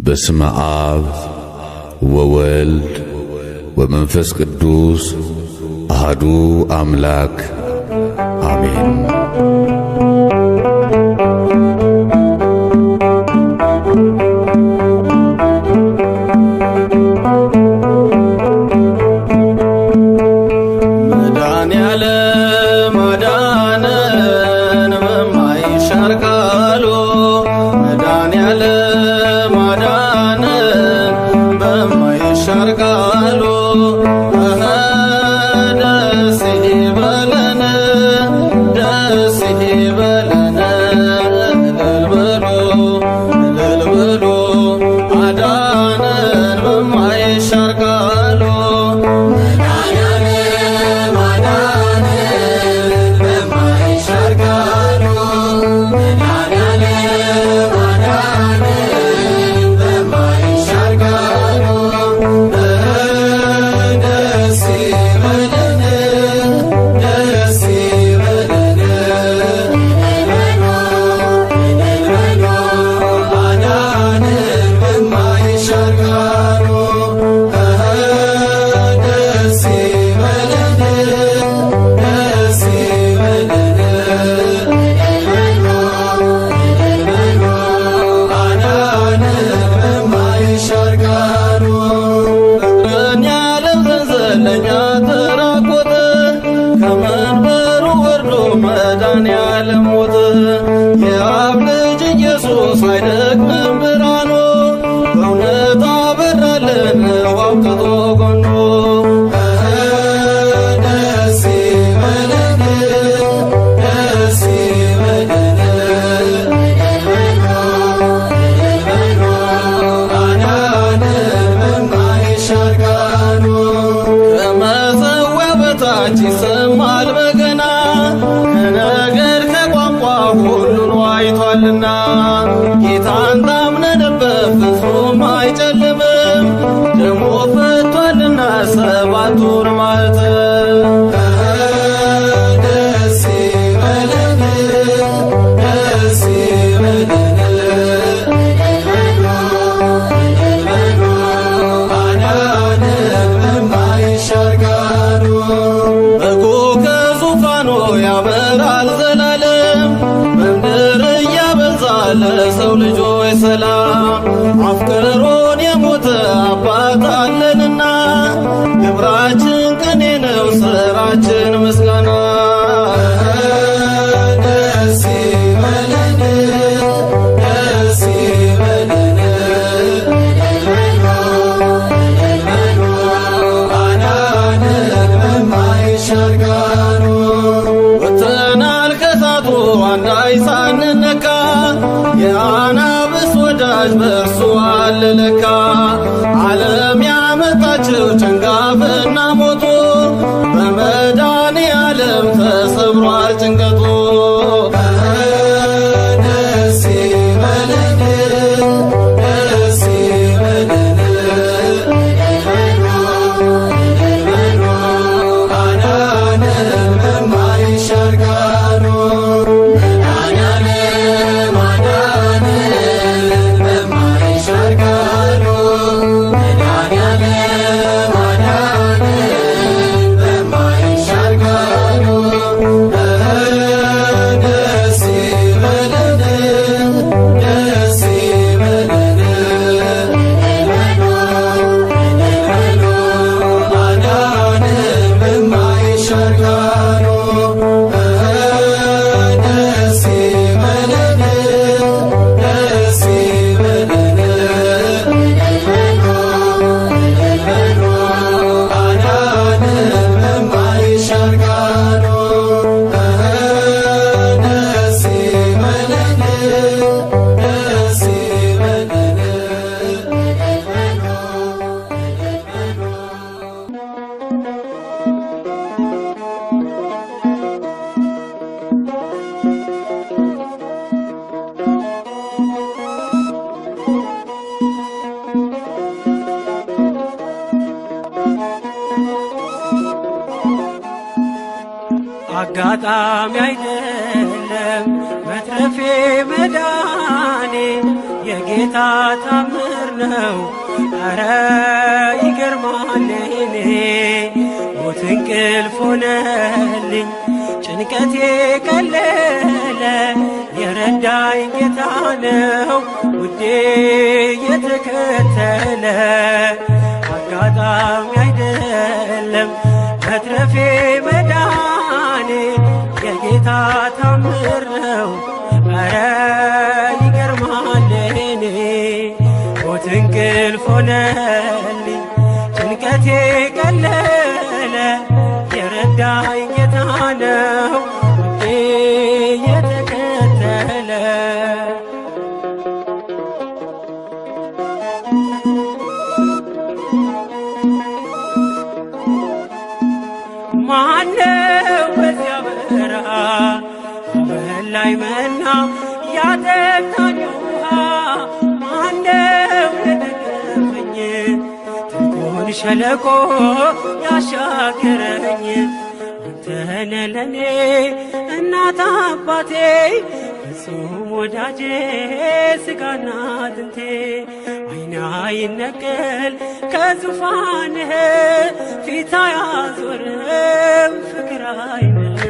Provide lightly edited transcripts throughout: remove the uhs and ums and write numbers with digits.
በስመ አብ ወወልድ ወመንፈስ ቅዱስ አሐዱ አምላክ አሜን። አጋጣሚ አይደለም መትረፌ መዳኔ የጌታ ታምር ነው። ኧረ ይገርማል የኔ ሞት እንቅልፍ ሆነልኝ ጭንቀቴ ቀለለ የረዳኝ ጌታ ነው ውዴ የተከተለ አጋጣሚ አይደለም መትረፌ መዳኔ የጌታ ታምር ነው። ኧረ ይገርማል የኔ ሞት እንቅልፍ ሆነልኝ ጭንቀቴ ቀለለ የረዳኝ ጌታ ነው ውዴ የተከተለ ማነው በዚያ በረሃ አበላይ መና ያጠጣኝ ውሃ ማነው የደገፈኝ ጥልቁን ሸለቆ ያሻገረኝ አንተነ ለኔ እናት አባቴ ፍጹም ወዳጄ ስጋና አጥንቴ አይኔ አይነቀል ከዙፋንህ ፊት አያዞርም ፍቅር አይንህ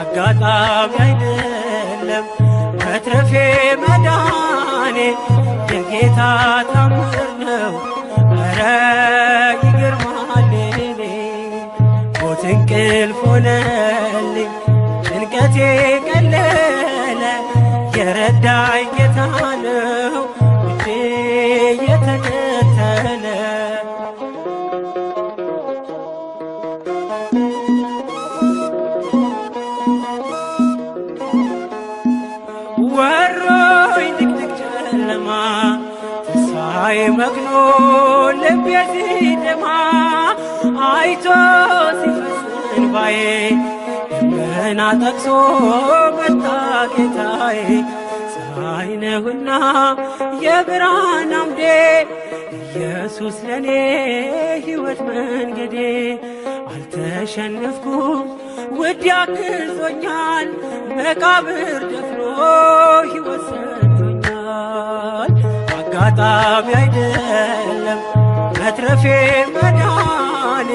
አጋጣሚ አይደለም መትረፌ መዳኔ የጌታ ታምር ነው። ኧረ ይገርማል የኔ ሞት እንቅልፍ ሆነልኝ ጭንቀቴ ቀለለ የረዳኝ ጌታ ነው ውዴ የተከተለ ወሮኝ ድቅድቅ ጨለማ ተስፋዬ መክኖ ልቤ ሲደማ አይቶ ሲፈስ እንባዬ ደመና ጠቅሶ መጣ ጌታዬ ፀሐይ ነህና የብርሃን አምዴ ኢየሱስ ለኔ ሕይወት መንገዴ አልተሸነፍኩም ውድ ያግዞኛል መቃብር ደፍሮ ሕይወት ሰጥቶኛል አጋጣሚ አይደለም መትረፌ መዳኔ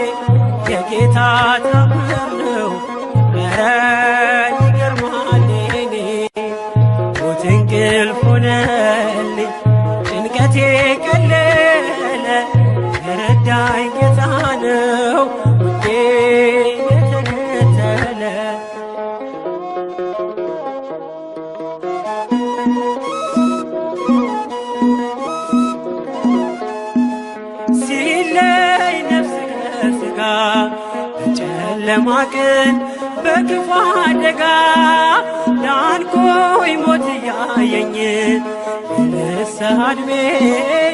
የጌታ ታምር ነው። ኧረ ይገርማል የኔ ሞት እንቅልፍ ሆነልኝ ጭንቀቴ ቀለለ የረዳኝ ጌታ ነው ውዴ የተከተለ ሲለይ ነፍስ ከሥጋ በጨለማ ቀን በክፉ አደጋ ዳንኩኝ ሞት እያየኝ የንስሐ ዕድሜ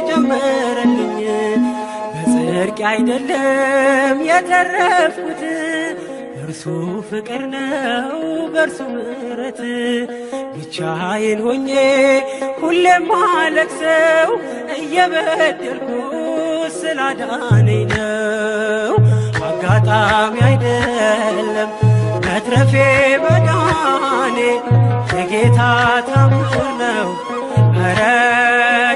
ጨመረልኝ በጽድቅ አይደለም የተረፍኩት እርሱ ፍቅር ነው በእርሱ ምሕረት ብቻዬን ሆኜ ሁሌም አለቅሰው እየበደልኩ ስላዳነኝ ነው አጋጣሚ አይደለም መትረፌ መዳኔ የጌታ ታምር ነው። ኧረ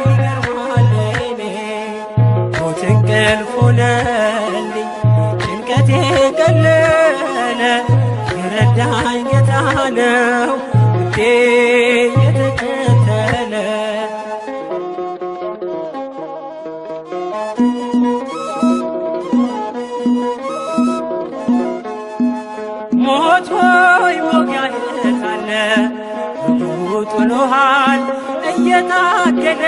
ይገርማል የኔ ሞት እንቅልፍ ሆነልኝ ጭንቀቴ ቀለለ የረዳኝ ጌታ ነው ውዴ የተከተለ ሞት ሆይ ሞጊያህ ካለ ጥሎሃል እየታገለ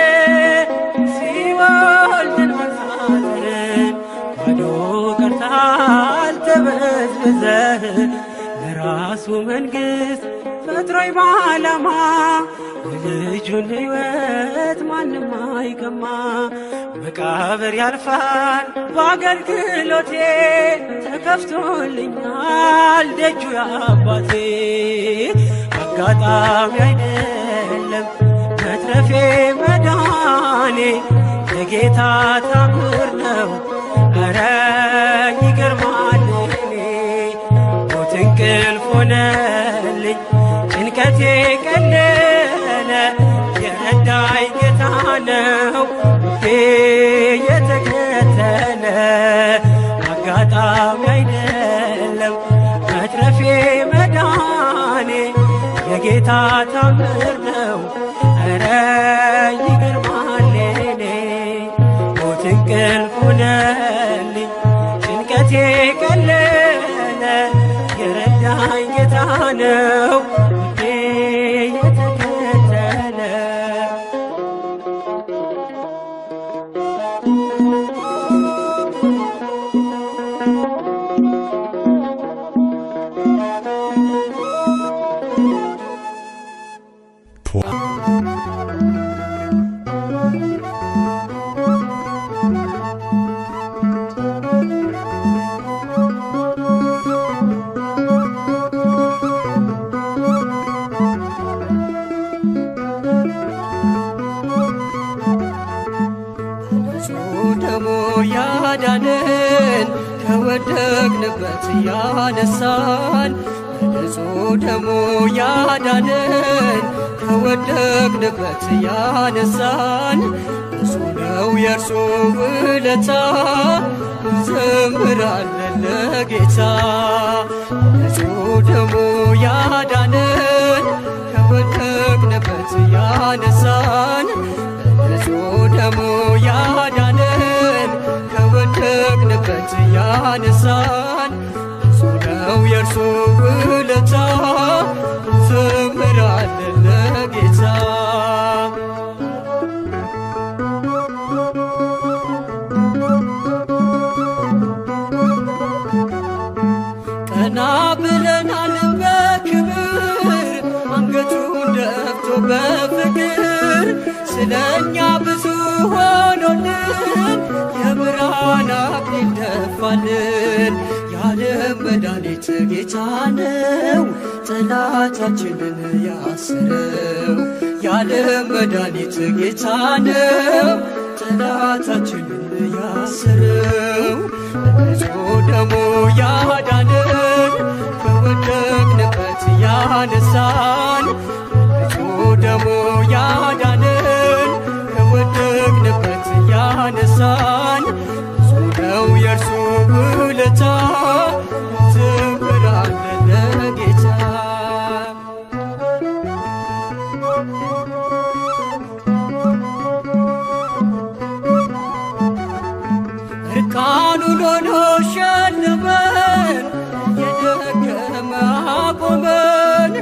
ሲኦል ድል መንሳትን ባዶ ቀርተሃል ተበዝብዘህ ለራሱ መንግሥት ፈጥሮኝ በዓላማ የልጁን ሕይወት ማንም አይቀማ መቃብር ያልፋል በአገልግሎቴ ተከፍቶልኛል ደጁ የአባቴ አጋጣሚ አይደለም መትረፌ መዳኔ የጌታ ታምር ነው። ኧረ ይገርማል እኔ ሞት እንቅልፍ ሆነልኝ ጭንቀቴ ቀለለ የረዳኝ ጌታ ነው። ነው ውዴ የተከተለ አጋጣሚ አይደለም መትረፌ መዳኔ የጌታ ታምር ነው ኧረ ይገርማል የኔ ሞት እንቅልፍ ሆነልኝ ጭንቀቴ ቀለለ የረዳኝ ጌታ ነው ውዴ የተከተለ ደሞ ያዳነን ከወደቅንበት ያነሳን በንጹሕ ደሞ ያዳነን ከወደቅንበት ያነሳን ብዙ ነው የእርሱ ውለታ እንዘምራለን ለጌታ በንጹሕ ደሞ ያዳነን ከወደቅንበት ያነሳን በንጹሕ ደሞ ያዳነን ከወደቅንበት ያነሳን ብዙ ነው የእርሱ ውለታ እንዘምራለን ለጌታ ቀና ብለናል በክብር አንገቱን ደፍቶ በፍቅር ስለኛ ብዙ ሆኖልን የብርሃን አክሊል ደፋልን የዓለም መድኃኒት ጌታ ነው ጠላታችንን ያሰረው የዓለም መድኃኒት ጌታ ነው ጠላታችንን ያሰረው በንጹሕ ደሙ ያዳነን ከወደቅንበት ያነሳን በንጹሕ ደሙ ያዳነን ከወደቅንበት ያነሳን ብዙ ነው የእርሱ ውለታ እንዘምራለን ለጌታ እርቃኑን ሆኖ ሸለመን የደከመ አቆመን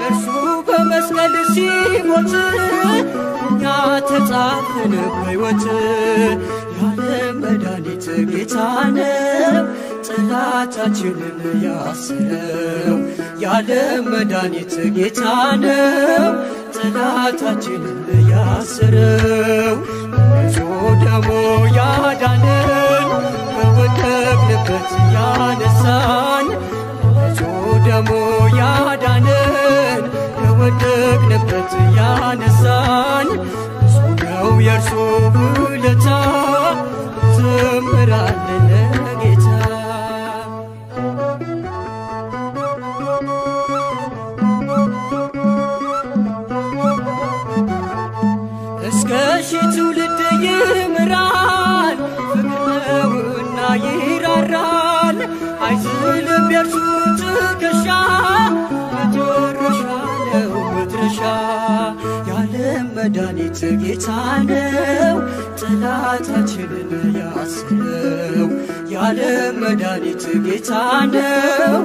እርሱ በመስቀል ሲሞት እኛ ተጻፍን በሕይወት የዓለም መድኃኒት ጌታ ነው ጠላታችንን ያሰረው የዓለም መድኃኒት ጌታ ነው ጠላታችንን ያሰረው በንጹሕ ደሙ ያዳነን ከወደቅንበት ያነሳን በንጹሕ ደሙ ያዳነን ከወደቅንበት ያነሳን ብዙ ነው የእርሱ ውለታ እንዘምራለን ለጌታ እስከ ሺህ ትውልድ ይምራል ፍቅር ነውና ይራራል አይዝልም የእርሱ ትከሻ መጨረሻ ነው መድረሻ የዓለም መድኃኒት ጌታ ነው ጠላታችንን ያሰረው የዓለም መድኃኒት ጌታ ነው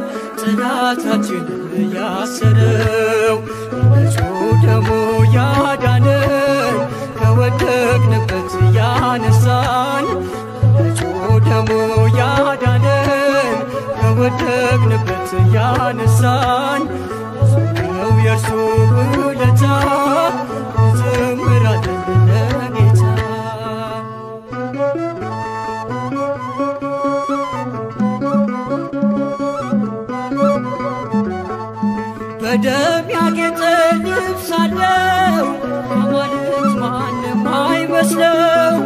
ጠላታችንን ያሰረው በንጹሕ ደሙ ያዳነን ከወደቅንበት ያነሳን በንጹሕ ደሙ ያዳነን ከወደቅንበት ያነሳን ብዙ ነው የእርሱ ውለታ እንዘምራለን ለጌታ በደም ያጌጠ ልብስ አለው አማልክት ማንም አይመስለው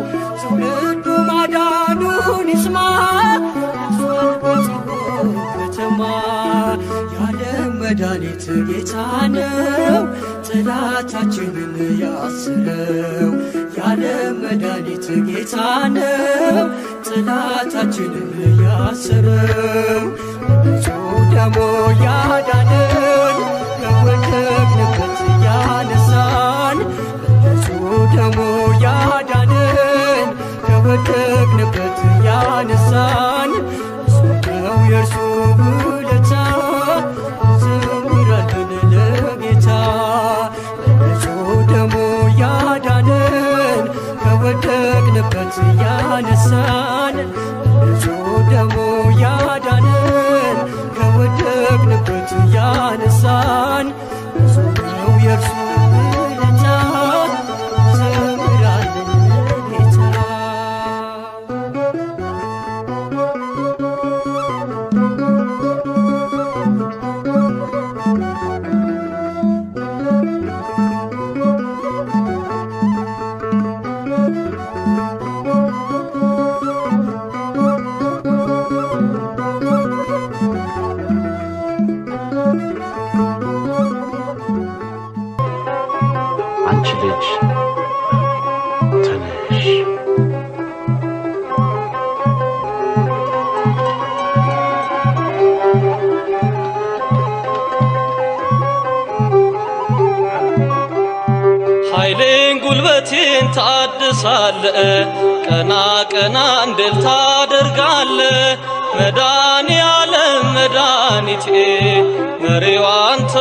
ትውልዱ ማዳኑን ይስማ እርሷን በጽዮን ከተማ የዓለም መድኃኒት ጌታ ነው ጠላታችንን ያሰረው የዓለም መድኃኒት ጌታ ነው። ጠላታችንን ያሰረው በንጹሕ ደሙ ያዳነን ከወደቅንበት ያነሳን በንጹሕ ደሙ ያዳነን ከወደቅንበት ያነሳን እሱ ነው የእርሱ ውለታ እንዘምራለን ለጌታ። በንጹሕ ደሙ ያዳነን ከወደቅንበት ያነሳን በንጹሕ ደሙ ያዳነን ከወደቅንበት ያነሳን እሱ ነው የእርሱ ውለታ እንዘምራለን ለጌታ። አንቺ ልጅ ተነሽ ኃይሌን ጉልበቴን ታድሳለ ቀና ቀና እንድል ታደርጋለ መድኃኔዓለም መድኃኒቴ መሪው አንተ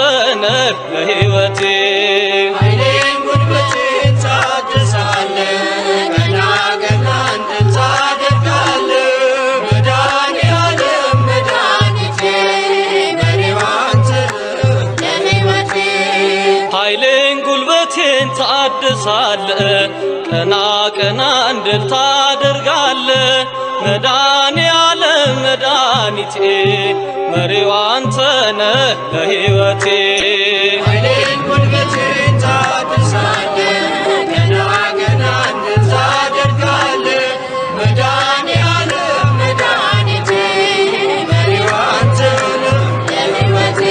ነህ ለሕይወቴ። ኃይሌን ጉልበቴን ታድሳለ ቀና ቀና እንድል ታደርጋለ መድኃኔዓለም መድኃኒቴ መሪው አንተ ነህ ለሕይወቴ። ኃይሌን ጉልበቴን ታድሳለ ቀና ቀና እንድል ታደርጋለ መድኃኔዓለም መድኃኒቴ መሪው አንተ ነህ ለሕይወቴ። ኃይሌን ጉልበቴን ታድሳለ ቀና ቀና እንድል ታደርጋለ መድኃኔዓለም መድኃኒቴ መሪው አንተ ነህ ለሕይወቴ።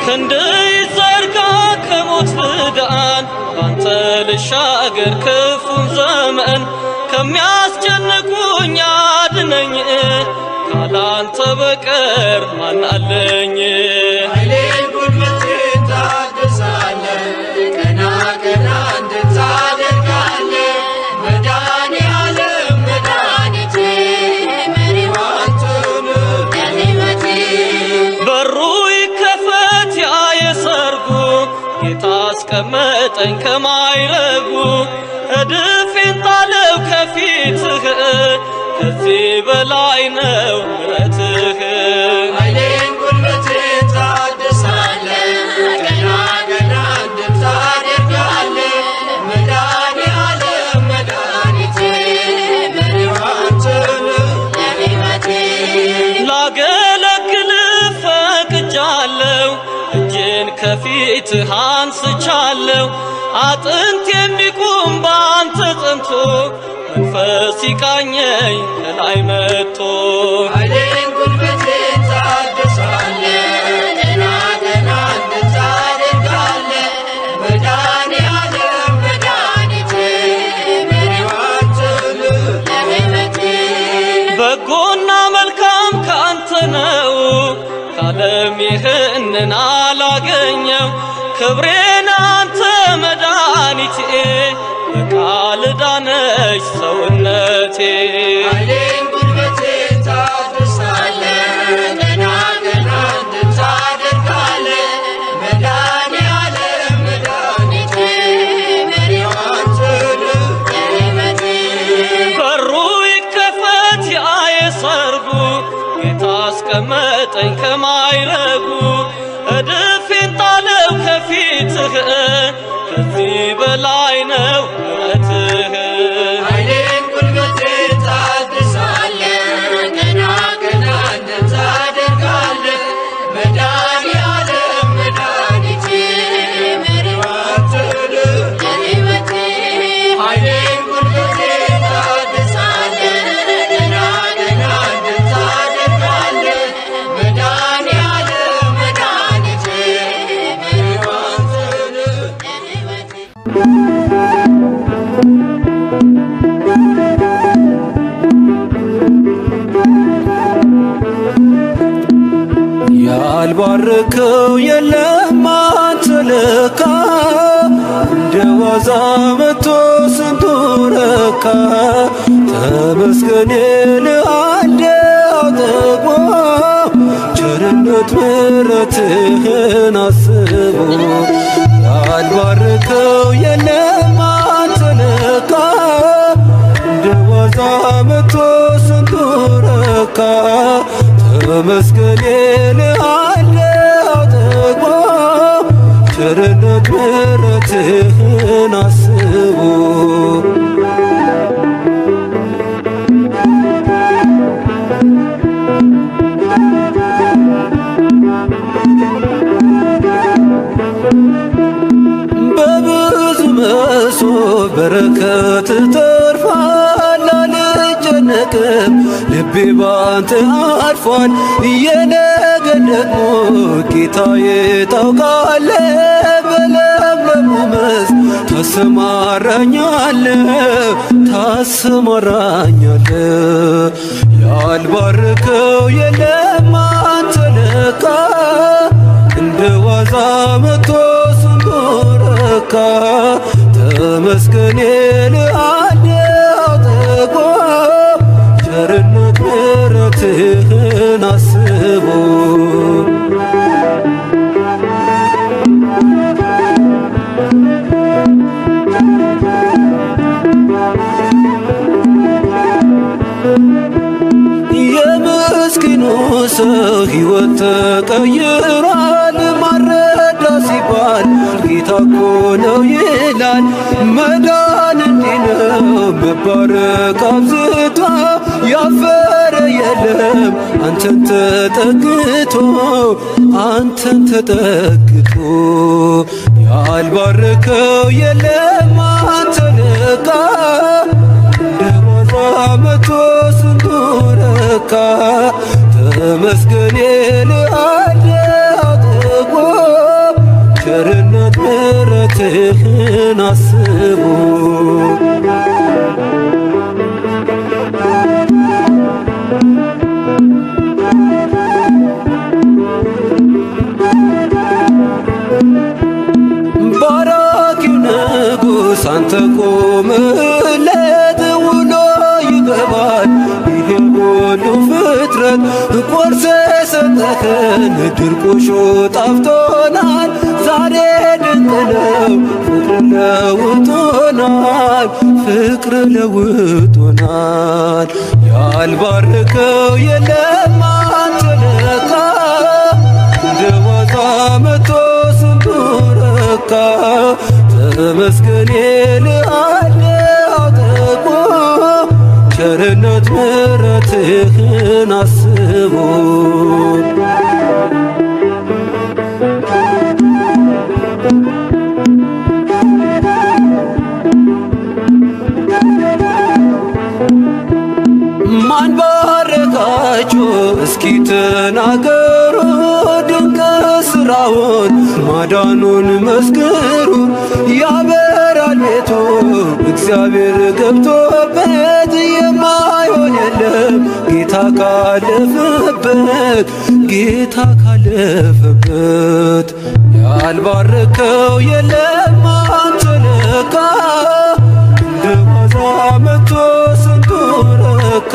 ክንድህ ይዘርጋ ከሞት ልዳን ባንተ ልሻገር ክፉን ዘመን ከሚያስጨንቁኝ አድነኝ ካላንተ በቀር ማን አለኝ? ኃይሌን ጉልበቴን ታድሳለ ቀና ቀና እንድል ታደርጋለ መድኃኔዓለም መድኃኒቴ መሪው አንተ ነህ ለሕይወቴ። በሩ ይከፈት ያ የሰርጉ ጌታ አስቀመጠኝ ከማይረጉ እድፌን ጣለው ከፊትህ ከዚህ በላይ ነው ምሕረትህ። ኃይሌን ጉልበቴን ታድሳለ ቀና ቀና እንድል ታደርጋለ መድኃኔዓለም መድኃኒቴ መሪው አንተ ነህ ለሕይወቴ። ላገለግልህ ፈቅጃለሁ እጄን ከፊትህ አንስቻለሁ አጥንት የሚቁም ባንተ ጸንቶ መንፈስ ሲቃኘኝ ከላይ መጥቶ። ኃይሌን ጉልበቴን ታድሳለ ቀና ቀና እንድል ታደርጋለ መድኃኔዓለም መድኃኒቴ መሪው አንተ ነህ ለሕይወቴ። በጎና መልካም ከአንተ ነው ከዓለም ይህንን አላገኘው ክብሬን አንተ መድኃኒቴ በቃል ዳነች ሰውነቴ። ኃይሌን ጉልበቴን ታድሳለ ቀና ቀና እንድል ታደርጋለ መድኃኔዓለም መድኃኒቴ መሪው አንተ ነህ ለሕይወቴ። በሩ ይከፈት ያ የሰርጉ ጌታ አስቀመጠኝ ከማይረጉ እድፌን ጣለው ከፊትህ ከዚህ በላይ ነው ምሕረትህ። ኃይሌን ጉልበቴን ታድሳለ ቀና ቀና እንድል ታደርጋለ መድኃኔዓለም መድኃኒቴ መሪው አንተ ነህ ለሕይወቴ። ኃይሌን ጉልበቴን ታድሳለ ቀና ቀና እንድል ታደርጋለ መድኃኔዓለም መድኃኒቴ መሪው አንተ ነህ ያልባረከው የለም አንተ ለካ እንደ ዋዛ መቶ ስንቱ ረካ ተመስገን እልሃለሁ ጠግቦ ቸርነት ምሕረትህን አስቦ ያልባረከው የለም አንተ ለካ እንደ ዋዛ መቶ ስንቱ ረካ ተመስገን እልሃለሁ ጠግቦ ቸርነት ምሕረትህን አስቦ በብዙ መሶብ በረከት ተርፏል አልጨነቅም ልቤ ባንተ አርፏል የነገን ደግሞ ጌታዬ ታውቃለህ በለምለሙ መስክ ታሰማራኛለህ ያልባረከው የለም አንተ ለካ እንደ ዋዛ መቶ ስንቱ ረካ ተመስገን እልሃለሁ ጠግቦ ቸርነት ምሕረትህን አስቦ የምስኪኑ ሰው ሕይወት ተቀይሯል ማረዳ ሲባል ጌታ እኮ ነው ይላል መዳን እንዲህ ነው መባረክ አብዝቶ ያፈረ የለም አንተን ተጠግቶ ያልባረከው የለም አንተ ለካ እንደ ዋዛ መቶ ስንቱ ረካ ተመስገን እልሃለሁ ጠግቦ ቸርነት ምሕረትህን አስቦ ባራኪው ንጉሥ አንተ ቆምለት ውሎ ይገባል ይሄ ሁሉ ፍጥረት ቆርሰ ሰጠኸን ድርቆሾ ጣፍቶናል ዛሬ ድንቅ ነው ፍቅር ለውጦናል ያልባረከው የለም አንተ ለካ እንደ ዋዛ መቶ ስንቱ ረካ ተመስገን እልሃለሁ ጠግቦ ቸርነት ምሕረትህን አስቦ ማን ባረካችሁ እስኪ ተናገሩ ድንቅ ሥራውን ማዳኑን መስክሩ ያበራል ቤቱ እግዚአብሔር ገብቶበት የማይሆን የለም ጌታ ካለፈበት ያልባረከው የለም አንተ ለካ እንደ ዋዛ መቶ ስንቱ ረካ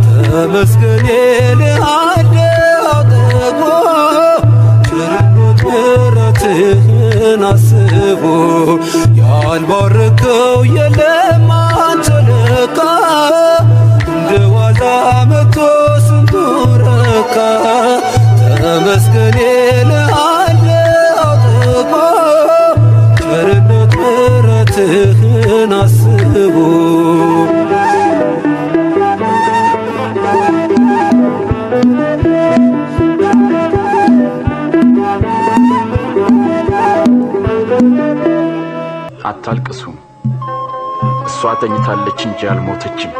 ተመስገን እልሃለሁ ጠግቦ ቸርነት ምሕረትህን አስቦ ያልባረከው የለም አንተ ለካ እንደ ዋዛ መቶ ስንቱ ረካ ተመስገን እልሃለሁ ጠግቦ ቸርነት ምሕረትህን አስቦ አታልቅሱ እሷ ተኝታለች እንጂ አልሞተችም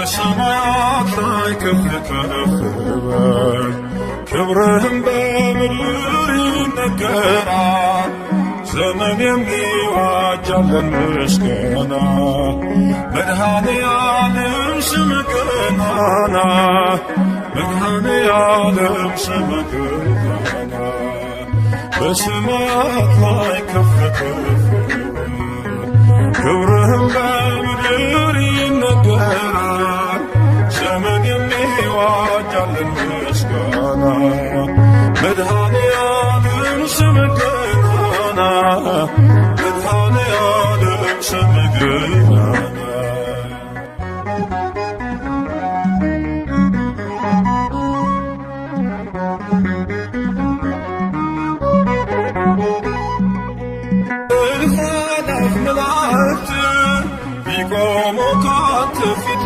በሰማያት ላይ ከፍ ከፍ በል ክብርህም በምድር ይነገራል። ዘመን የሚዋጃለን ምስጋና መድኃኔዓለም ስምህ ገናና መድኃኔዓለም ስምህ ገናና በሰማያት ላይ ከፍ ከፍ ክብርህም በምድር ይነገራል። ዘመን የሚዋጃለን ምስጋና መድኃኔዓለም ስምህ ገናና መድኃኔዓለም ስምህ ገናና ቢቆሙ ካንተ ፊት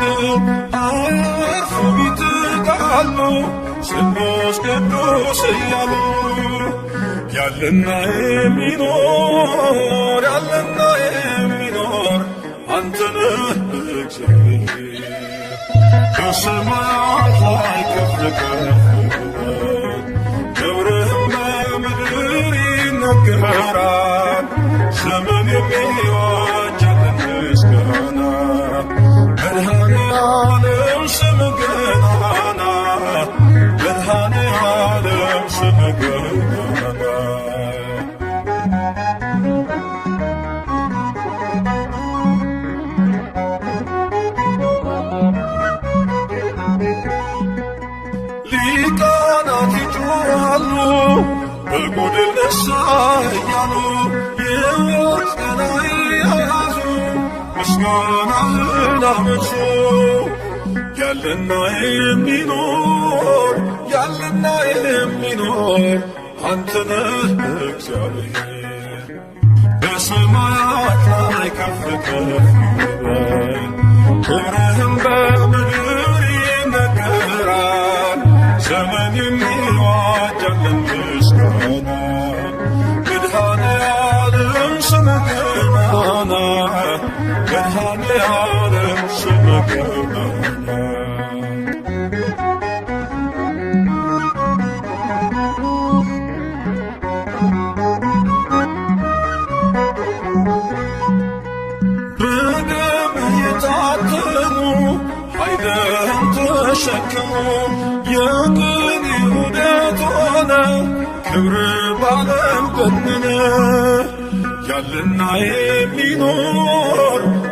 አያርፉ ቢትጋሉ ስሉስ ቅዱስ እያሉ ያለና የሚኖር አንተ ነህ እግዚአብሔር። በሰማያት ላይ ከፍ ከፍ ክብርህም በምድር ይነገራል። ዘመን የሚዋጃለን ምስጋና መድኃኔዓለም ስምህ ገናና መድኃኔዓለም ስምህ ገናና ሊቃናት ይጮኻሉ በጎድን ነሣ እያሉ የሕይወት ቀና ያዙ ምስጋናህን አመጹ። ያለና የሚኖር አንተ ነህ እግዚአብሔር። በሰማያት ላይ ከፍ ከፍ በል ክብርህም በምድር ይነገራል። ዘመን የሚዋጃለን ምስጋና መድኃኔዓለም ስምህ ገናና መድኃኔዓለም ስምህ ገናና በደምህ የታተሙ ኃይልህን ተሸከሙ የቅኔ ውደት ሆነ ክብር ባለም ገነነ።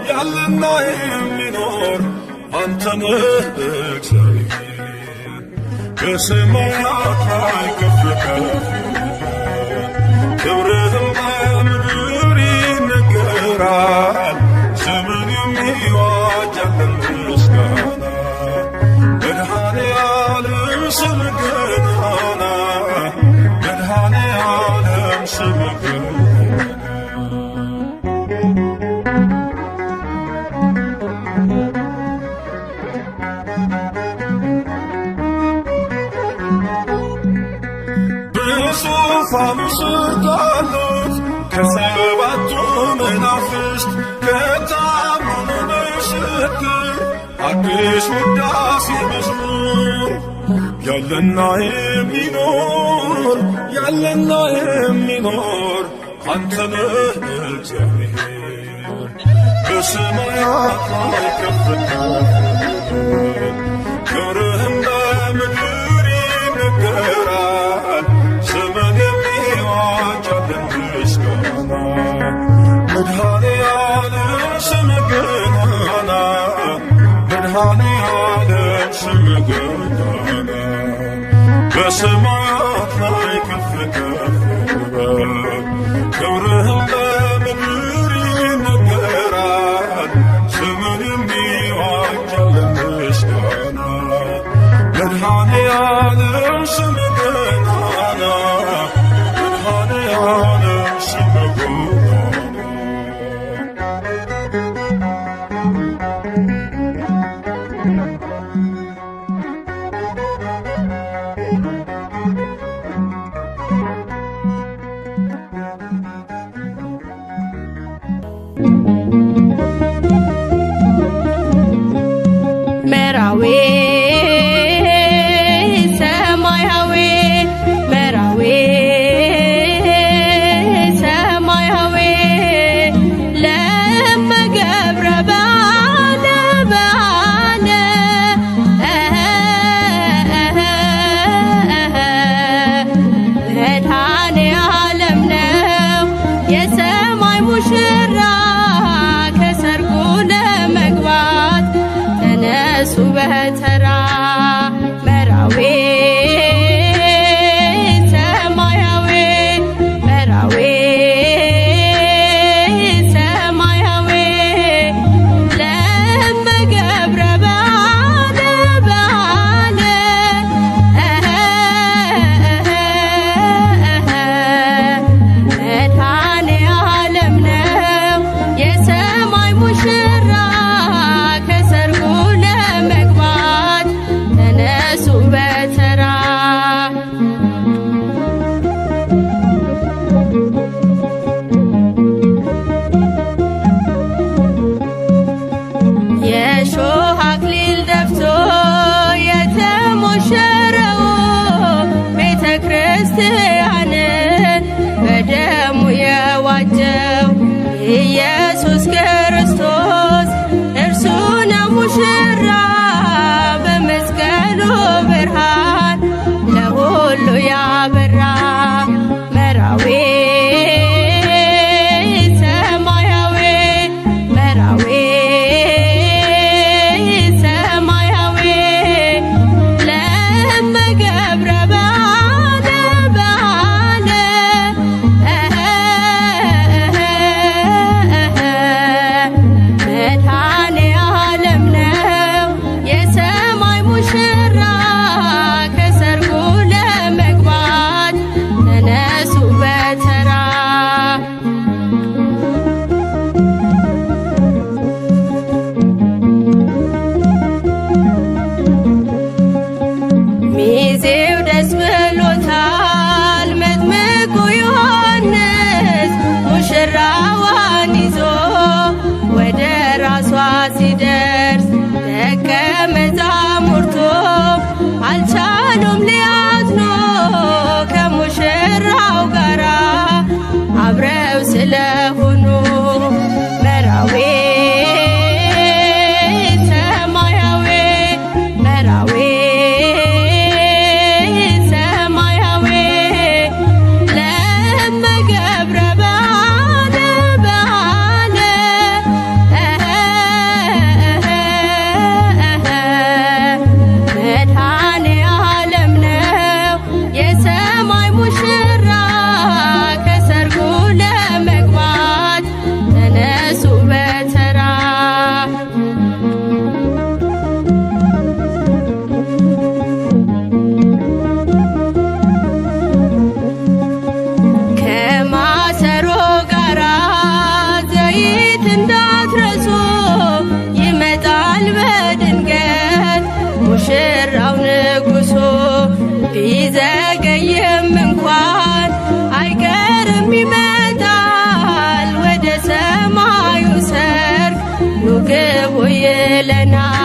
ያለና የሚኖር አንተ ነህ እግዚአብሔር። በሰማያት ላይ ከፍ ከፍ ክብርህም በምድር ይነገራል። ዘመን የሚዋጃለን ምስጋና መድኃኔዓለም ስምህ ገናና መድኃኔዓለም ስምህ ገናና በዙፋኑ ስር ካሉት ከሰባቱ መናፍስት ከታመኑ ምስክር አዲስ ውዳሴ መዝሙር ያለና የሚኖር አንተ ነህ እግዚአብሔር። በሰማያት ላይ ከፍ ከፍ ክብርህም በምድር ይነገራል። ዘመን የሚዋጃለን ምስጋና መድኃኔዓለም ስምህ ገናና መድኃኔዓለም ስምህ ገናና በሰማያት ላይ ከፍ ከፍ በል ክብርህም በምድር ይነገራል። ዘመን የሚዋጃለን ምስጋና መድኃኔዓለም ስምህ ገናና መድኃኔዓለም ስምህ ገናና መራዊ ሰማያዊ መራዊ ሰማያዊ ለመገብረ ባለ ባለ መድኃኔ ዓለም ነው የሰማይ ሙሽራ ከሰርጉ ለመግባት ተነሱ በተራ መራዊ ሰማያዊ መራዊ ሰማያዊ ለመገብረ ባለ ባለ መድኃኔ ዓለም ነው የሰማይ ሙሽራ ከሰርጉ ለመግባት ተነሱ በተራ የሾህ አክሊል ደፍቶ የተሞሸረው ቤተ ክርስቲያንን በደሙ የዋጀው ኢየሱስ ክርስቶስ እርሱ ነው ሙሽራ በመስቀሉ ብርሃን ለሁሉ ያበራ መራዊ ሰማያዊ መራዊ ሰማያዊ ለመገብረ ባለ ባለ መድኃኔ ዓለም ነው የሰማይ ሙሽራ ከሰርጉ ለመግባት ተነሱ በተራ ሚዜው ደስ ብሎታል መጥምቁ ዮሐንስ ሙሽራዋን ይዞ ወደ ራሷ ሲደርስ ደቀ መዛሙርቱ አልቻሉም ሊያዝኑ ከሙሽራው ጋራ አብረው ስለሆኑ መራዊ ሰማያዊ መራዊ ሰማያዊ ለመገብረ ባለ ባለ መድኃኔ ዓለም ነው የሰማይ ሙሽራ ከሰርጉ ለመግባት ተነሱ በተራ ከማሰሮ ጋራ ዘይት እንዳትረሱ ይመጣል በድንገት ሙሽራው ንጉሡ ቢዘገይም እንኳን አይቀርም ይመጣል ወደ ሰማዩ ሰርግ ኑ ግቡ ይለናል